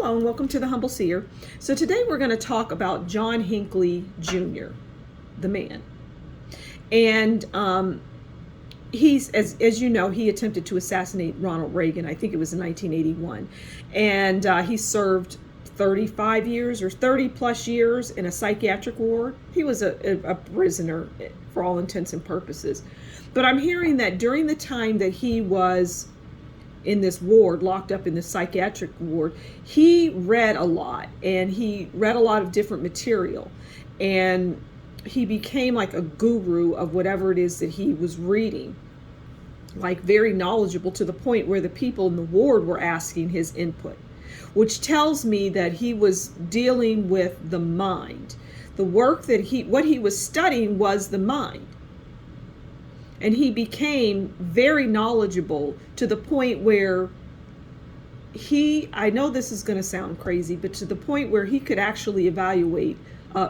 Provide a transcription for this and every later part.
Hello and welcome to the Humble Seer. So today we're going to talk about John Hinkley Jr., the man. And he's, as you know, he attempted to assassinate Ronald Reagan. I think it was in 1981. And he served 35 years or 30 plus years in a psychiatric ward. He was a prisoner for all intents and purposes. But I'm hearing that during the time that he was in this ward, locked up in the psychiatric ward, he read a lot, and he read a lot of different material, and he became like a guru of whatever it is that he was reading, like very knowledgeable to the point where the people in the ward were asking his input, which tells me that he was dealing with the mind. The work that what he was studying was the mind. And he became very knowledgeable to the point where I know this is going to sound crazy, but to the point where he could actually evaluate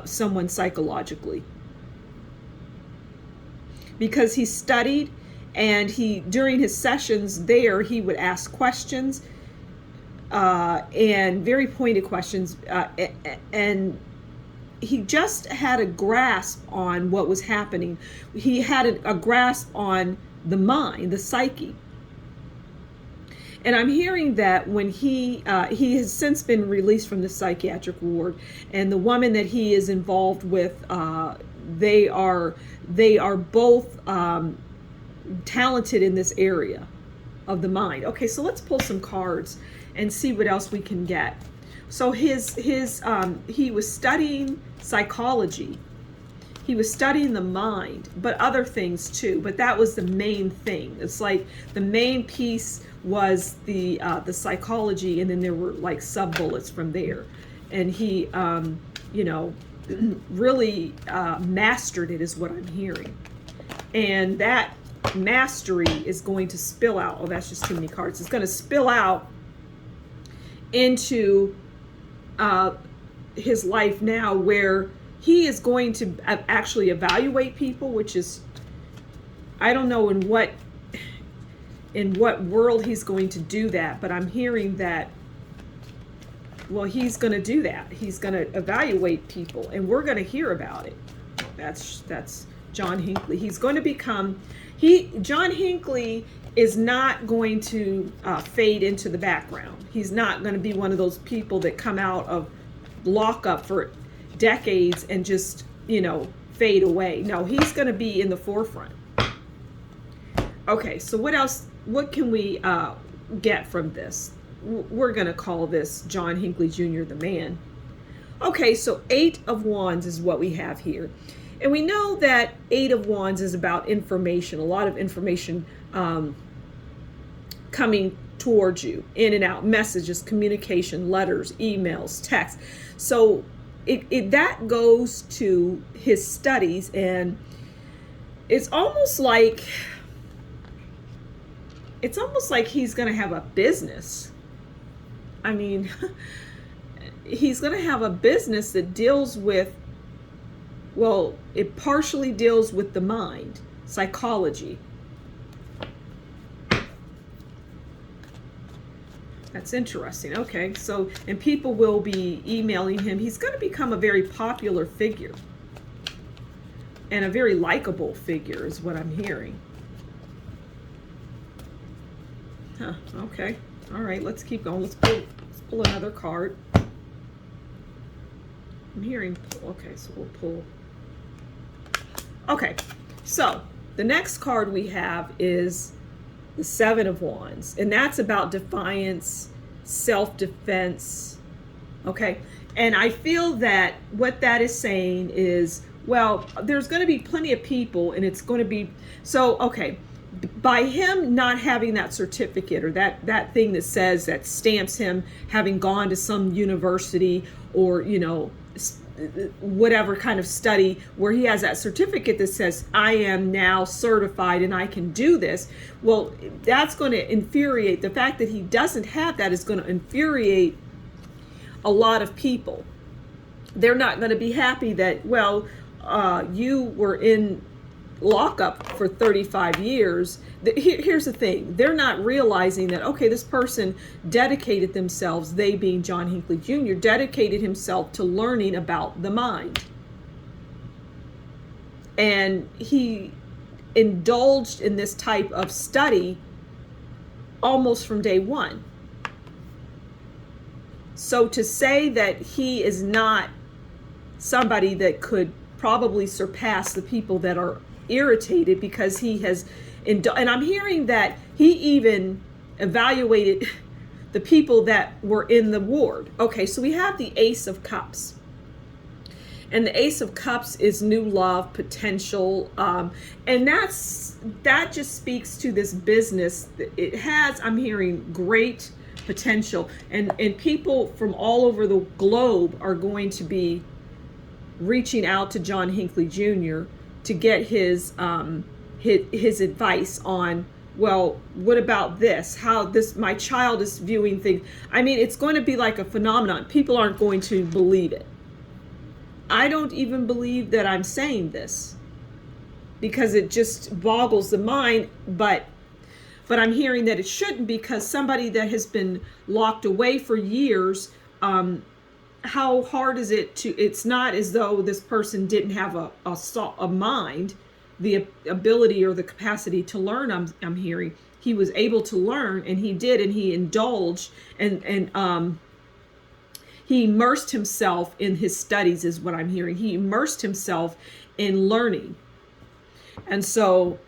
someone psychologically. Because he studied, and during his sessions there, he would ask questions, and very pointed questions, and he just had a grasp on what was happening. He had a grasp on the mind, the psyche. And I'm hearing that when he has since been released from the psychiatric ward, and the woman that he is involved with, they are both talented in this area of the mind. Okay, so let's pull some cards and see what else we can get. So he was studying psychology. He was studying the mind, but other things too. But that was the main thing. It's like the main piece was the psychology, and then there were like sub bullets from there. And he, really mastered it, is what I'm hearing. And that mastery is going to spill out. Oh, that's just too many cards. It's going to spill out into his life now, where he is going to actually evaluate people, which is, I don't know in what world he's going to do that, but I'm hearing that, well, he's going to do that. He's going to evaluate people, and we're going to hear about it. That's John Hinkley. He's going to become, John Hinkley is not going to fade into the background. He's not going to be one of those people that come out of lockup for decades and just, fade away. No, he's going to be in the forefront. Okay, so what else? What can we get from this? We're going to call this John Hinkley Jr., the man. Okay, so 8 of Wands is what we have here. And we know that 8 of Wands is about information, a lot of information coming towards you, in and out, messages, communication, letters, emails, texts. So that goes to his studies, and it's almost like he's going to have a business. I mean, he's going to have a business that deals with, well, it partially deals with the mind, psychology. That's interesting. Okay, so, and people will be emailing him. He's going to become a very popular figure, and a very likable figure is what I'm hearing. Huh, okay. All right, let's keep going. Let's pull another card. I'm hearing, okay, so we'll pull. Okay, so the next card we have is the 7 of Wands, and that's about defiance, self-defense. Okay, and I feel that what that is saying is, well, there's going to be plenty of people, and it's going to be, so, okay, by him not having that certificate, or that thing that says, that stamps him having gone to some university, or, whatever kind of study where he has that certificate that says, I am now certified and I can do this. Well, that's going to infuriate. The fact that he doesn't have that is going to infuriate a lot of people. They're not going to be happy that, well, you were in lockup for 35 years, here's the thing. They're not realizing that, okay, this person dedicated themselves, they being John Hinckley Jr., dedicated himself to learning about the mind. And he indulged in this type of study almost from day one. So to say that he is not somebody that could probably surpass the people that are irritated because he has, and I'm hearing that he even evaluated the people that were in the ward. Okay, so we have the Ace of Cups. And the Ace of Cups is new love, potential, and that just speaks to this business. It has, I'm hearing, great potential, and people from all over the globe are going to be reaching out to John Hinckley Jr. to get his advice on, well, what about this? How this, my child is viewing things. I mean, it's going to be like a phenomenon. People aren't going to believe it. I don't even believe that I'm saying this because it just boggles the mind, but I'm hearing that it shouldn't, because somebody that has been locked away for years, how hard is it to, it's not as though this person didn't have a mind, the ability or the capacity to learn. I'm hearing he was able to learn, and he did, and he indulged, and he immersed himself in his studies is what I'm hearing. He immersed himself in learning. And so,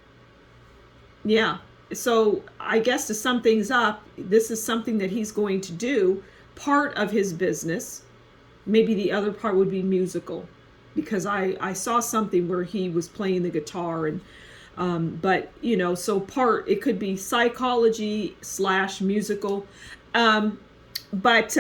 yeah. So I guess to sum things up, this is something that he's going to do, part of his business. Maybe the other part would be musical, because I saw something where he was playing the guitar, and but you know, so part, it could be psychology / musical, but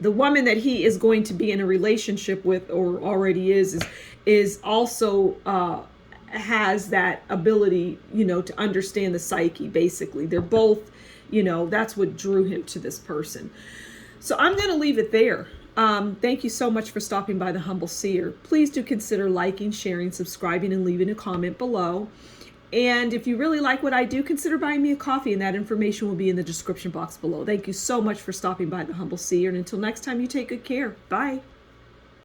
the woman that he is going to be in a relationship with, or already is also has that ability, you know, to understand the psyche. Basically, they're both, you know, that's what drew him to this person. So I'm going to leave it there. Thank you so much for stopping by the Humble Seer. Please do consider liking, sharing, subscribing, and leaving a comment below. And if you really like what I do, consider buying me a coffee, and that information will be in the description box below. Thank you so much for stopping by the Humble Seer. And until next time, you take good care. Bye.